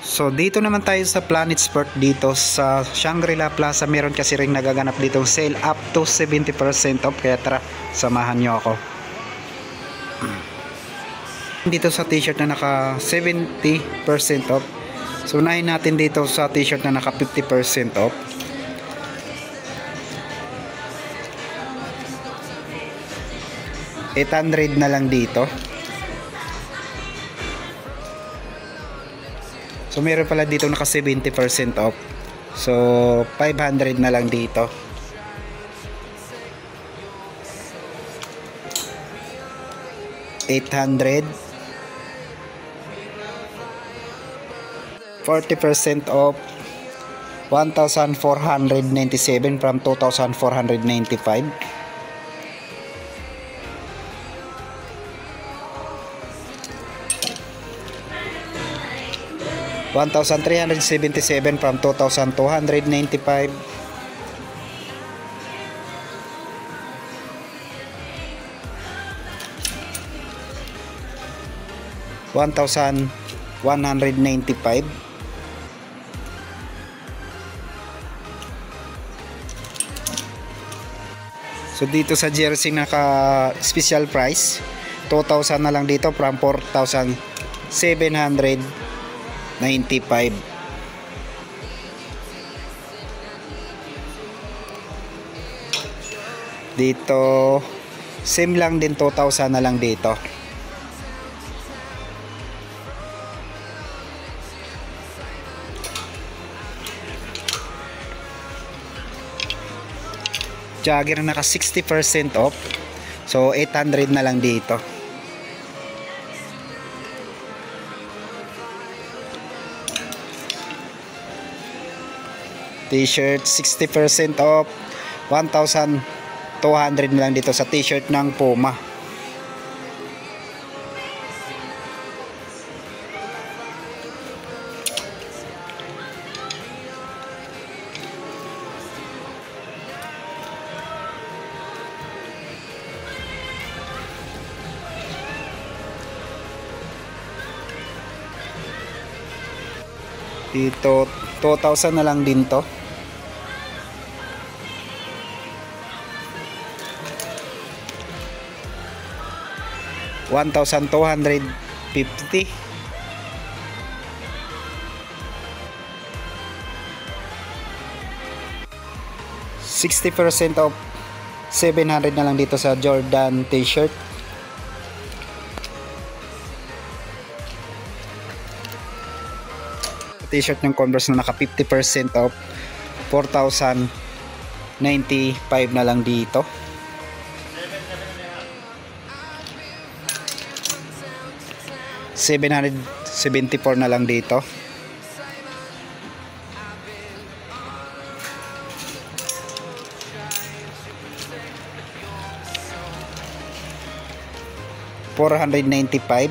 So dito naman tayo sa Planet Sport dito sa Shangri-La Plaza. Meron kasi ring nagaganap dito sale up to 70% off, kaya tara samahan nyo ako. Dito sa t-shirt na naka 70% off. So unahin natin dito sa t-shirt na naka 50% off. $800 na lang dito. So meron pala dito naka 70% off. So 500 na lang dito. $800. 40% off. 1,497 from 2,495. $1,377 from 2,295. $1,195. So dito sa jersey naka special price 2,000 na lang dito from 4,795. Dito same lang din, 2,000 na lang dito. Jagger na naka 60% off. So 800 na lang dito. T-shirt 60% off. 1,200 na lang dito sa t-shirt ng Puma. Dito 2,000 na lang din to. $1,250. $60% off. 700 na lang dito sa Jordan t-shirt. T-shirt ng Converse na naka 50% off. 4,095 na lang dito. $774 na lang dito. $495.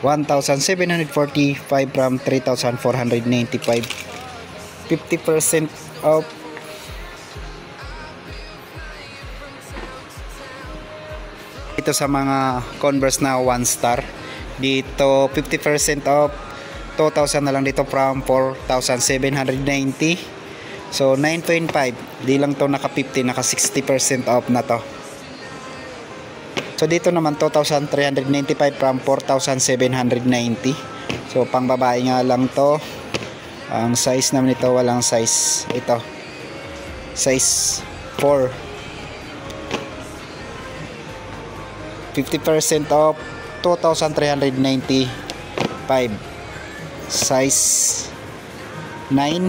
$1,745 from 3,495. 50% off. Ito sa mga Converse na 1 star. Dito 50% off. 2,000 na lang dito from 4,790. So 9.5. Di lang to naka 50, naka 60% off na to. So dito naman 2,395 from 4,790. So pang babae nga lang to. Ang size naman ito, walang size. Ito size 4. 50% off. 2,395. Size 9.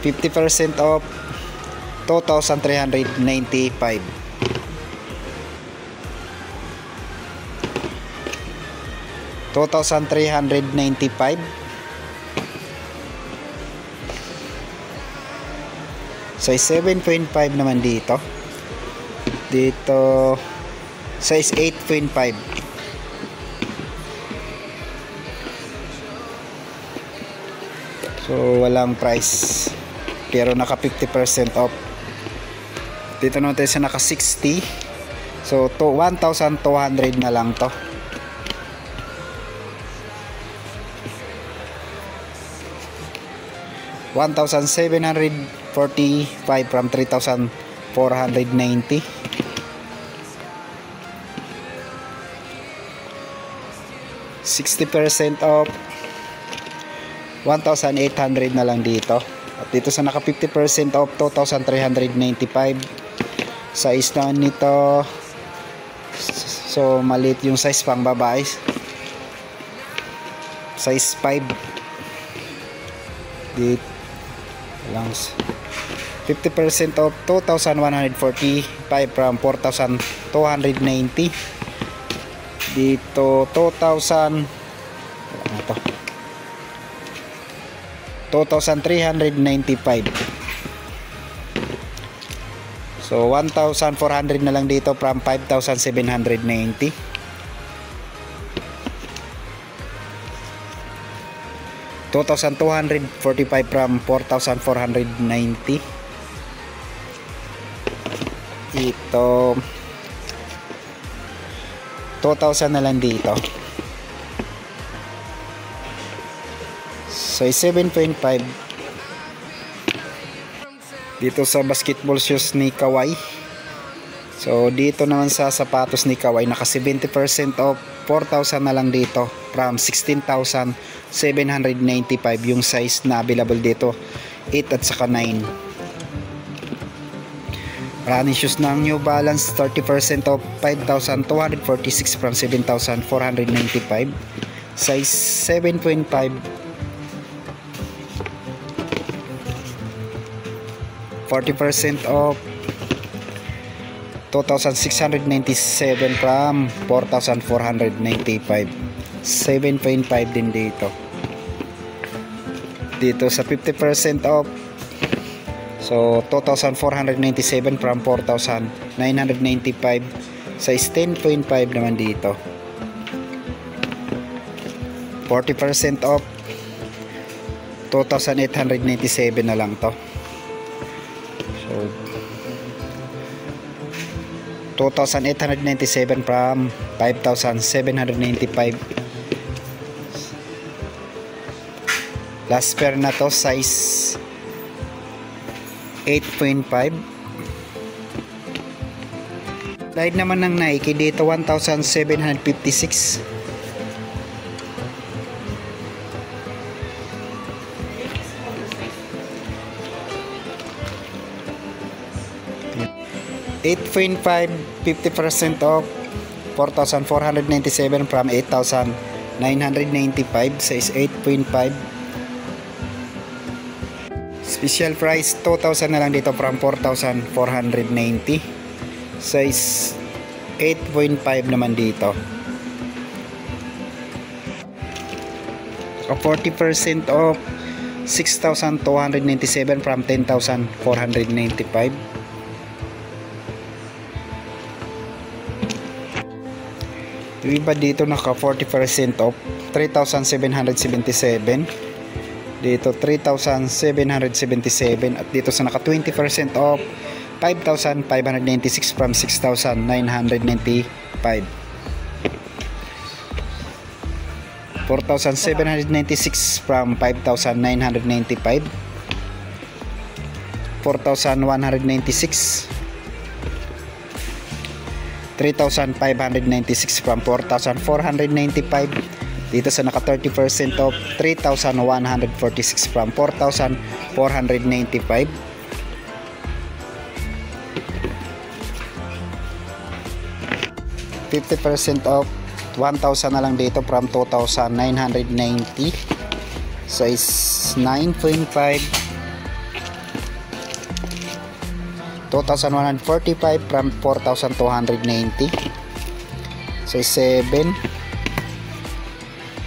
50% off. 2,395. $2,395. Size 7.5 naman dito. Dito size 8.5. So walang price, pero naka 50% off. Dito naman tayo sa naka 60. So 1,200 na lang to. $1,745 from 3,490. 60% off, 1,800 na lang dito. At dito sa naka 50% off, 2,395. Size naman nito, so maliit yung size, pang babae, size 5. Dito lang 50% off, 2,145 from 4,290. Dito 2,395. So 1,400 na lang dito from 5,790. 2,245 from 4,490. Ito 2,000 na lang dito. So 7.5 dito sa basketball shoes ni Kawai. So dito naman sa sapatos ni Kawai, naka 70% off, 4,000 na lang dito from 16,795 yung size na available dito, 8 at saka 9. Running shoes ng New Balance, 30% off, 5,246 from 7,495, size 7.5. 40% off, 2,697 from 4,495, 7.5 din dito. Dito sa 50% off, so 2,497 from 4,995, size 10.5 naman dito. 40% off, 2,897 na lang to. So 2,897 from 5,795. Last pair na to, size 8.5. Dahil naman ng Nike dito, 1,756. $8.5, 50% off, 4,497 from 8,995, size 8.5. Special price 2,000 na lang dito from 4,490, size 8.5 naman dito. So 40% off, 6,297 from 10,495. Yung iba dito naka 40% off, 3,777. Dito 3,777. At dito sa naka 20% off, 5,596 from 6,995. 4,796 from 5,995. 4,196. 3,596 from 4,495. Dito sa naka 30% off, 3,146 from 4,495. 50% off, 1,000 na lang dito from 2,990, size 9.5. 2,145 from 4,290, size 7.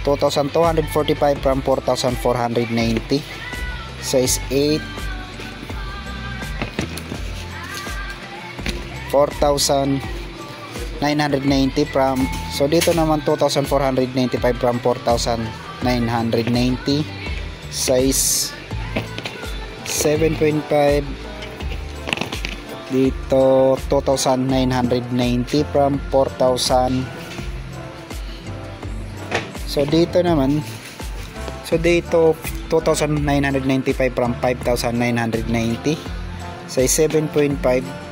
2,245 from 4,490, size 8. 4,990 from, so dito naman 2,495 from 4,990, size 7.5 dito 2,990 from 4,000. So dito naman, so dito 2,995 from 5,990, size 7.5